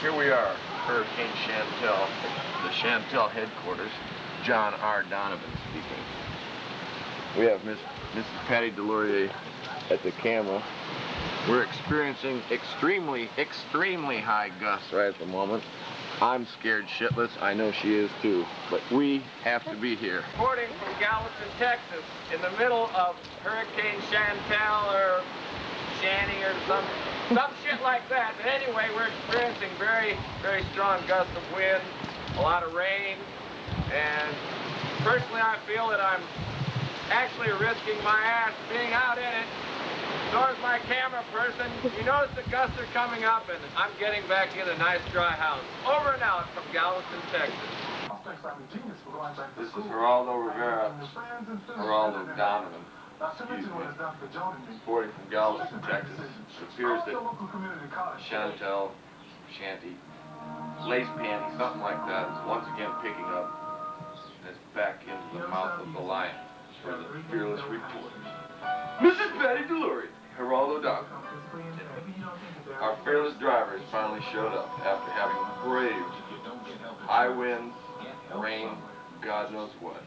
Here we are, Hurricane Chantal, the Chantal headquarters. John R. Donovan speaking. We have Mrs. Patty Delorier at the camera. We're experiencing extremely high gusts right at the moment. I'm scared shitless. I know she is too, but we have to be here. Reporting from Galveston, Texas, in the middle of Hurricane Chantal or Shanny or some shit like that. But anyway, we're experiencing very strong gusts of wind, a lot of rain, and personally I feel that I'm actually risking my ass being out in it. So is my camera person. You notice the gusts are coming up, and I'm getting back in a nice dry house. Over and out from Galveston, Texas. This is Geraldo Rivera, Geraldo Donovan, reporting from Galveston, Texas. It appears that Chantal, Shanty, lace panty, something like that, is once again picking up and is back into the mouth of the lion for the fearless report. Mrs. Patty Delorier, Geraldo Donovan. Our fearless driver has finally showed up after having braved high winds, rain, God knows what.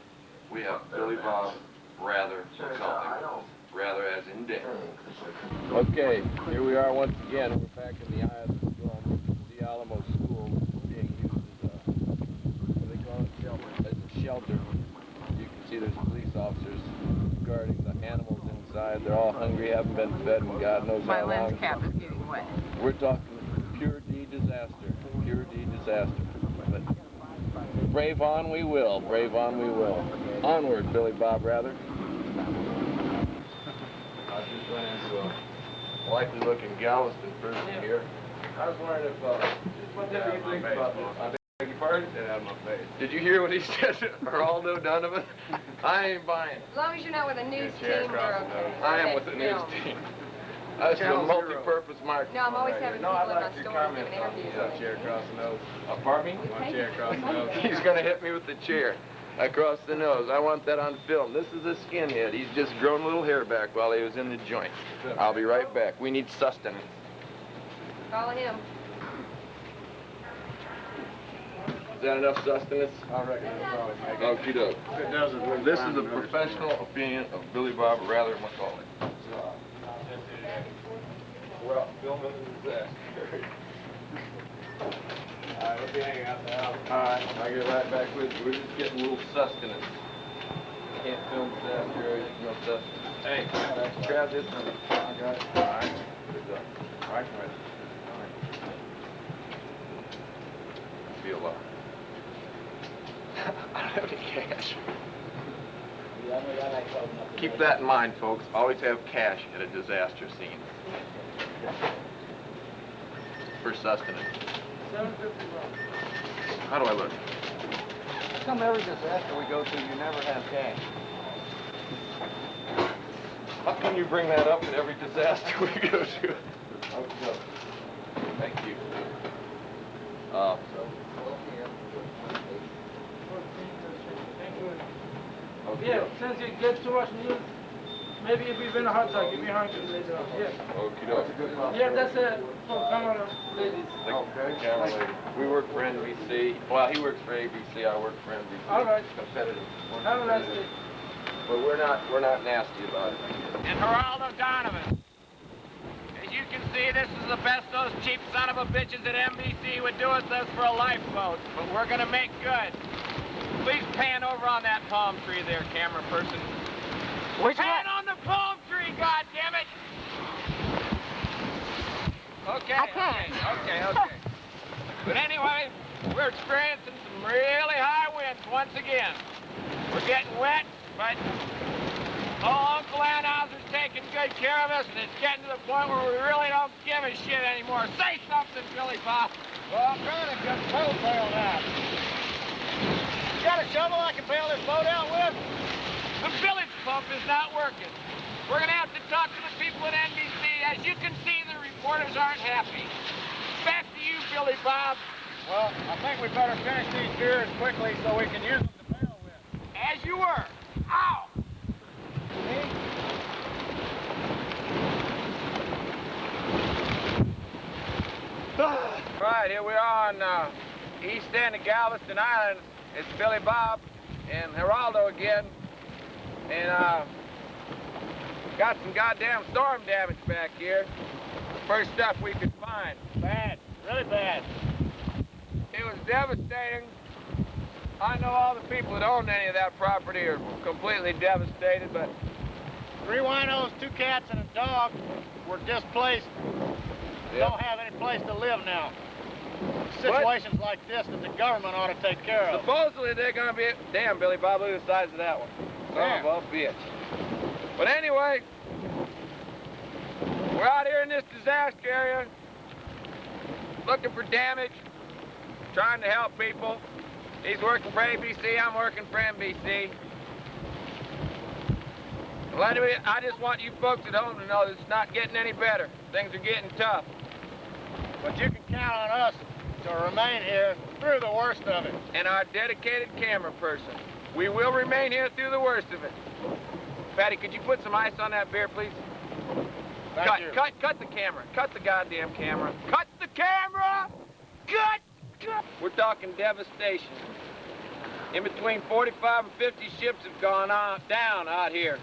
We have Billy Bob Rather McCullough, rather as in death. Okay, here we are once again. We're back in the eye of the storm. The Alamo School being used as a, what do they call it? Shelter. As a shelter. You can see there's police officers guarding the animals inside. They're all hungry, haven't been fed in God knows how long. My lens cap is getting wet. We're talking pure D disaster. Pure D disaster. But brave on we will. Brave on we will. Onward, Billy Bob Rather. I was just running into a likely looking Galveston person here. I was wondering if, what do you think about this? I beg your pardon? Get out of my face. Did you hear what he said, Geraldo Donovan? I ain't buying it. As long as you're not with a news team, you're okay. I am with the news team. That's a multi-purpose microphone. No, I'm always having people in my store giving giving interviews. One chair across the nose. Pardon me? One chair across the nose. He's going to hit me with the chair across the nose. I want that on film. This is a skinhead. He's just grown a little hair back while he was in the joint. I'll be right back. We need sustenance. Call him. Is that enough sustenance? I reckon it'll probably make it. Okie doke. If it doesn't, This is the professional opinion of Billy Bob Rather McCullough. Well, filming is that. All right, we'll be hanging out the house. All right, I'll get right back with you. We're just getting a little sustenance. Can't film disaster areas, no sustenance. Hey, grab this one. I got it. All right. Good job. All right, come in. All right. I feel I don't have any cash. Keep that in mind, folks. Always have cash at a disaster scene. For sustenance. How do I look? How come every disaster we go to, you never have cash? How can you bring that up at every disaster we go to? Thank you. Okay. Yeah, since you get too much news, maybe if you've been a hot dog, give me a hundred later on. Yeah. Okie doke. Yeah, that's it for camera ladies. Okay, camera lady. We work for NBC. Well, he works for ABC. I work for NBC. All right. Competitive. Have a nice day. But we're not nasty about it. And Geraldo Donovan. As you can see, this is the best those cheap son of a bitches at NBC would do with us for a lifeboat. But we're gonna make good. Please pan over on that palm tree there, camera person. Which pan on the palm tree, goddammit! Okay, I can't. okay. But anyway, we're experiencing some really high winds once again. We're getting wet, but Uncle Anheuser's taking good care of us, and it's getting to the point where we really don't give a shit anymore. Say something, Billy Bob. Well, I'm trying to get coal bailed out. You got a shovel I can bail this boat out with? The village pump is not working. We're gonna have to talk to the people at NBC. As you can see, the reporters aren't happy. Back to you, Billy Bob. Well, I think we better finish these beers quickly so we can use them to bail with. As you were. Ow! Me? Right, here we are on east end of Galveston Island. It's Billy Bob and Geraldo again. And got some goddamn storm damage back here. First stuff we could find. Bad, really bad. It was devastating. I know all the people that owned any of that property are completely devastated, but 3 winos, 2 cats, and a dog were displaced. Don't have any place to live now. Situations like this that the government ought to take care of. supposedly they're gonna be, damn Billy Bob, look at the size of that one. Son of a bitch. But anyway, we're out here in this disaster area, looking for damage, trying to help people. He's working for ABC, I'm working for NBC. Well, anyway, I just want you folks at home to know that it's not getting any better. Things are getting tough. But you can count on us to remain here through the worst of it. And our dedicated camera person. We will remain here through the worst of it. Patty, could you put some ice on that beer, please? Thank you. Cut the camera. Cut the goddamn camera. Cut the camera! Cut! We're talking devastation. In between 45 and 50 ships have gone down out here.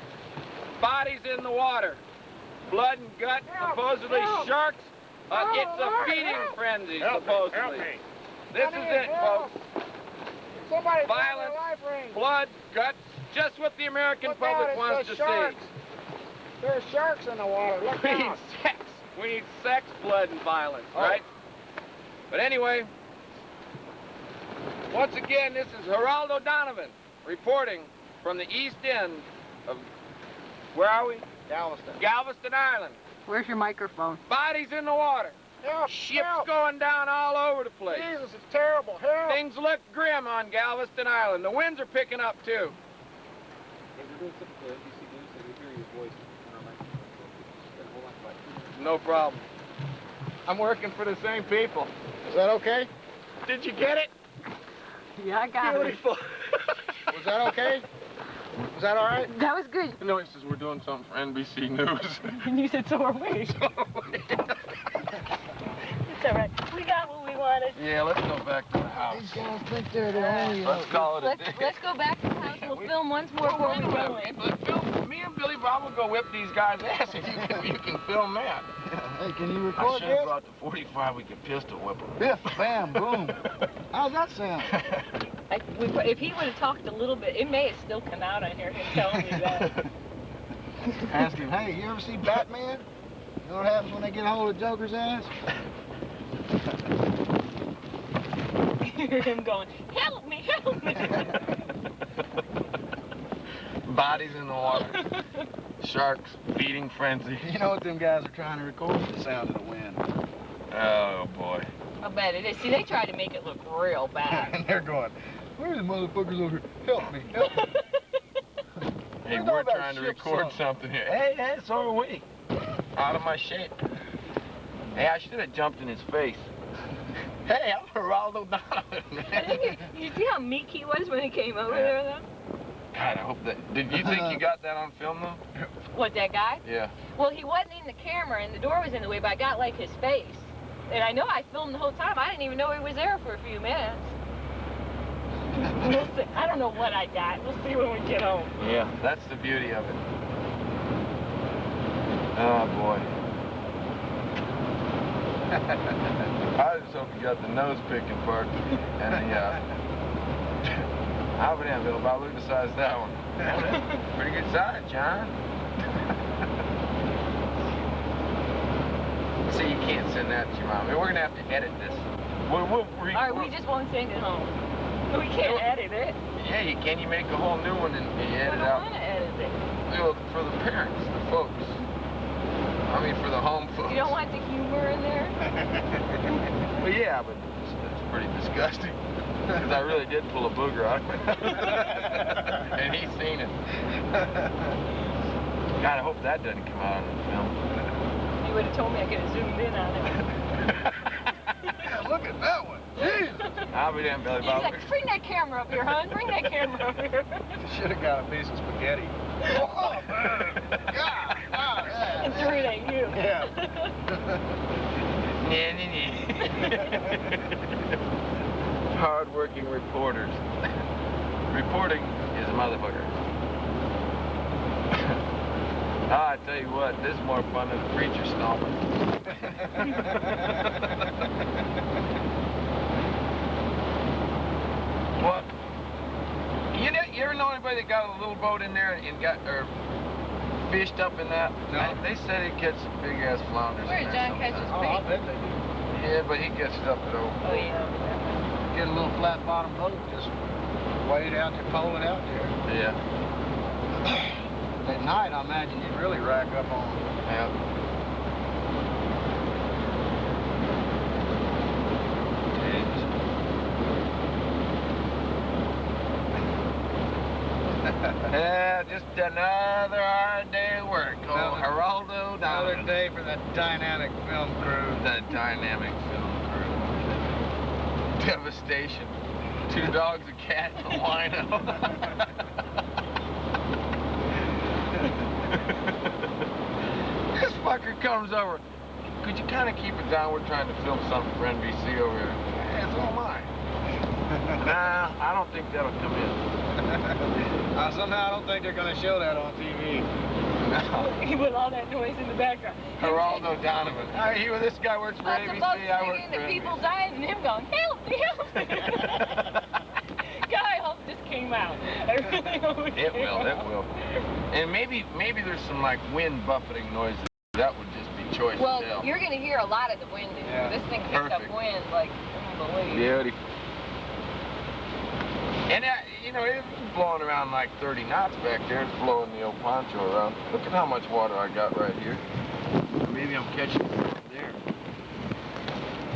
Bodies in the water. Blood and gut, supposedly sharks. It's a feeding frenzy, supposedly. This is it, folks. Somebody Violence, blood, guts, just what the American public wants to see. There's sharks in the water. Look We need sex. We need sex, blood, and violence, right? But anyway, once again, this is Geraldo Donovan reporting from the east end of, where are we? Galveston. Galveston Island. Where's your microphone? Bodies in the water. Help, Ships help. going down all over the place. Jesus, it's terrible. Help. Things look grim on Galveston Island. The winds are picking up, too. No problem. I'm working for the same people. Is that okay? Did you get it? Yeah, I got it. Beautiful. Was that okay? Was that all right? That was good. No, he says we're doing something for NBC News. And you said so are we. It's all right. We got what we wanted. Yeah, let's go back to the house. These guys think they're the only... Let's call it a day. Let's go back to the house. We'll film once more before we go in. Me and Billy Bob will go whip these guys' ass if you can film that. Hey, can you I record should have this? brought the 45, we could pistol whip them. Biff, bam, boom. How's that sound? If he would have talked a little bit, it may have still come out on here, him telling me that. Ask him, hey, you ever see Batman? You know what happens when they get a hold of Joker's ass? You hear him going, help me, help me. Bodies in the water. Sharks, feeding frenzy. You know what them guys are trying to record? The sound of the wind. Oh, boy. I bet it is. See, they tried to make it look real bad. And they're going, where's the motherfuckers over here? Help me, help me. Hey, We know we're about trying to ship record something here. Hey, so are we. Out of my shape. Hey, I should have jumped in his face. Hey, I'm Geraldo Donovan, I man. think you see how meek he was when he came over there, though? God, I hope that... Did you think you got that on film, though? What, that guy? Yeah. Well, he wasn't in the camera, and the door was in the way, but I got, like, his face. And I know I filmed the whole time. I didn't even know he was there for a few minutes. We'll see. I don't know what I got. We'll see when we get home. Yeah, that's the beauty of it. Oh, boy. I just hope you got the nose picking part. And the, I'll be damn, Bill Bob, look at the size of that one. Pretty good size, John. See, you can't send that to your mom. We're going to have to edit this. All right, we just won't send it home. We can't edit it. Yeah, you can. You make a whole new one and you edit I out. don't want to edit it. Well, for the parents, the folks. I mean, for the home folks. You don't want the humor in there? Well, yeah, but it's pretty disgusting. Because I really did pull a booger out of it. And he's seen it. God, I hope that doesn't come out on the film. You would have told me I could have zoomed in on it. Yeah, look at that one. Jesus. I'll be damn, Billy He's Bob. like, bring that camera up here, hon. Bring that camera up here. Should have got a piece of spaghetti. Oh, man. God. I'm sure it ain't you. Yeah. Hard-working reporters. Reporting is a motherfucker. I tell you what, this is more fun than a preacher snobbing. What? You ever know anybody that got a little boat in there and got fished up in that? No. They said he'd catch some big ass flounders. Where in did there John catch his sometimes. Oh, I bait? bet they do. Yeah, but he gets it up at over. Oh, yeah. Get a little flat bottom boat, just wade out there, pole it out there. Yeah. At night, I imagine you'd really rack up on. Yeah. Yeah, just another hard day of work. Oh, Geraldo Another Donovan. day for that dynamic film crew. The dynamic film crew. Devastation. 2 dogs, a cat, and a wino. This fucker comes over. Could you kind of keep it down? We're trying to film something for NBC over here. Yeah, so am I. Nah, I don't think that'll come in. Somehow I don't think they're going to show that on TV. With all that noise in the background. Geraldo Donovan. This guy works for Lots ABC. of folks I work singing, for the NBC. people dying, and him going, help me, help me. God, I hope this came out. I really hope it It came will, out. it will. And maybe there's some like wind buffeting noises. That would just be choice Well, as hell. you're going to hear a lot of the wind in here. Yeah. This thing picks up Perfect. wind like unbelievable. Beautiful. And you know, it's blowing around like 30 knots back there. It's blowing the old poncho around. Look at how much water I got right here. Maybe I'm catching it right there.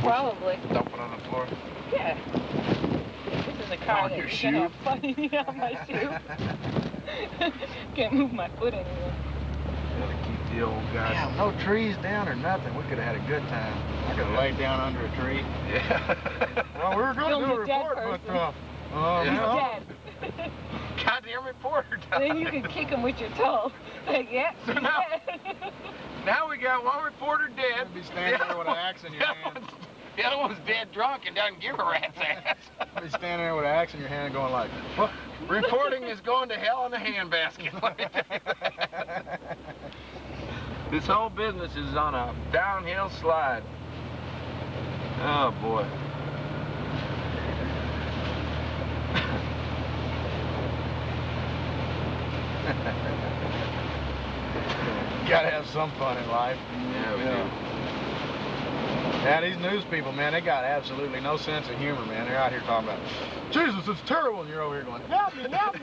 Probably. Dump it on the floor. Yeah. This is a car On that your you shoe? can have fun on my shoe. Can't move my foot anymore. Gotta keep the old guy. Damn, no trees down or nothing. We could have had a good time. I could lay down under a tree. Yeah. Well, we were going to Film do a the dead report, but person. Yeah. He's dead. Goddamn reporter. Then you can kick him with your toe. Like, yeah, So he's now- dead. Now we got one reporter dead. You'd be standing there with an axe in your hand. The other one's dead drunk and doesn't give a rat's ass. You'd be standing there with an axe in your hand going like, Well, reporting is going to hell in a handbasket. This whole business is on a downhill slide. Oh boy. gotta have some fun in life. Yeah, we do. Yeah, these news people, man, they got absolutely no sense of humor, man. They're out here talking about, Jesus, it's terrible, and you're over here going, help me, help me.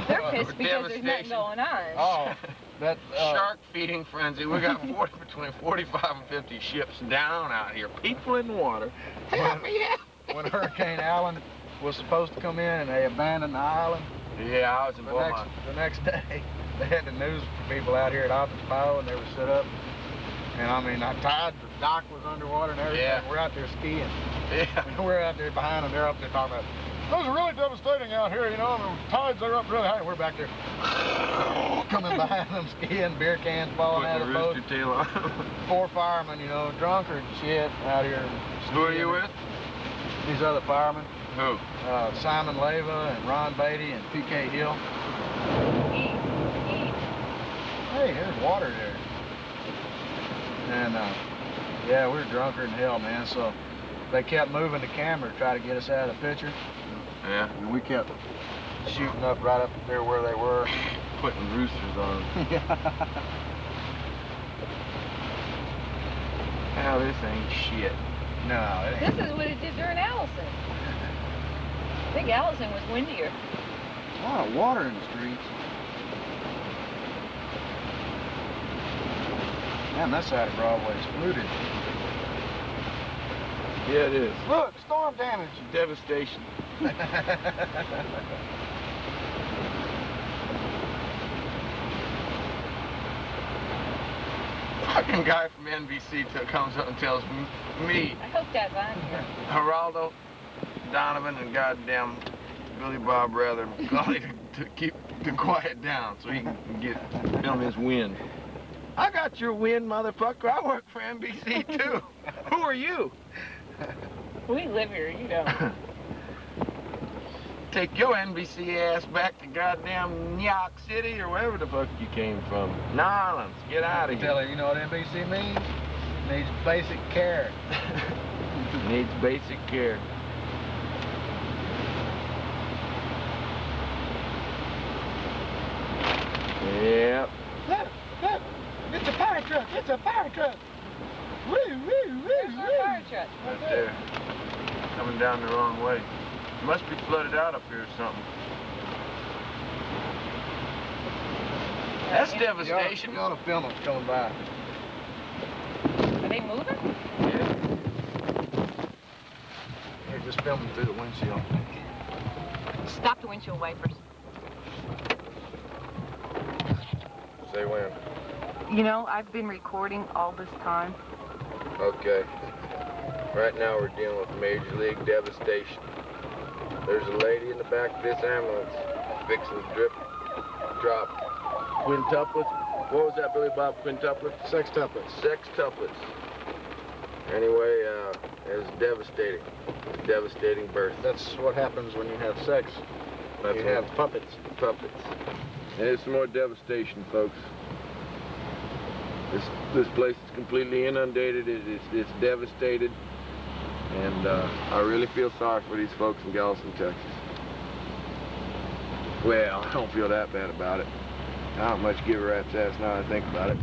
They're pissed because there's nothing Devastation. going on. Oh, that Shark feeding frenzy. We got between 45 and 50 ships down out here. People in the water. Help me, help me. when Hurricane Allen was supposed to come in and they abandoned the island, Yeah, I was in Beaumont. the next day, they had the news people out here at Office Pow, and they were set up. And I mean, the dock was underwater and everything. Yeah. We're out there skiing. Yeah. We're out there behind them. They're up there talking about, those are really devastating out here, you know, and the tides are up really high. We're back there coming behind them skiing, beer cans falling out of the boat. Rooster tail on. 4 firemen, you know, drunk or shit out here. Who are you skiing. with? These other firemen. Who? Simon Leva and Ron Beatty and P.K. Hill. Hey, there's water there. And, yeah, we were drunker than hell, man, so they kept moving the camera to try to get us out of the picture. Yeah. And we kept shooting up right up there where they were. Putting roosters on. Hell, this ain't shit. No, it ain't. This is what it did during Allison. I think Allison was windier. A lot of water in the streets. Man, that side of Broadway is flooded. Yeah, it is. Look, storm damage. Devastation. Fucking guy from NBC comes up and tells me, I hope that's on here. Geraldo, Donovan, and goddamn Billy Bob Rather McCauley to quiet down so he can film his win. I got your wind, motherfucker. I work for NBC, too. Who are you? We live here, you know. Take your NBC ass back to goddamn New York City or wherever the fuck you came from. Nolans, get out of here. Tell her, you know what NBC means? Needs basic care. Needs basic care. Yep. Look, look, it's a fire truck, it's a fire truck. Woo, woo, woo, There's our woo. fire truck. Right there. Coming down the wrong way. Must be flooded out up here or something. That's devastation. You ought to film them coming by. Are they moving? Yeah. Here, just film them through the windshield. Stop the windshield wipers. Say when. You know, I've been recording all this time. Okay. Right now we're dealing with major league devastation. There's a lady in the back of this ambulance fixing to drop quintuplets. What was that, Billy Bob? Quintuplets? Sextuplets. Sextuplets. Anyway, it's devastating. Devastating birth. That's what happens when you have sex. That's You what- have puppets. Puppets. There's some more devastation, folks. This place is completely inundated. It's devastated. And I really feel sorry for these folks in Galveston, Texas. Well, I don't feel that bad about it. I don't much give a rat's ass now that I think about it.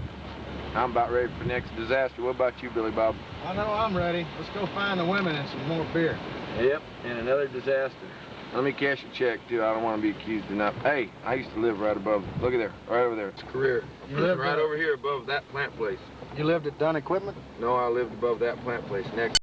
I'm about ready for the next disaster. What about you, Billy Bob? I know I'm ready. Let's go find the women and some more beer. Yep, and another disaster. Let me cash a check, too. I don't want to be accused of nothing. Hey, I used to live right above. Look at there, right over there. It's Career. You lived right at- over here above that plant place. You lived at Dunn Equipment? No, I lived above that plant place next.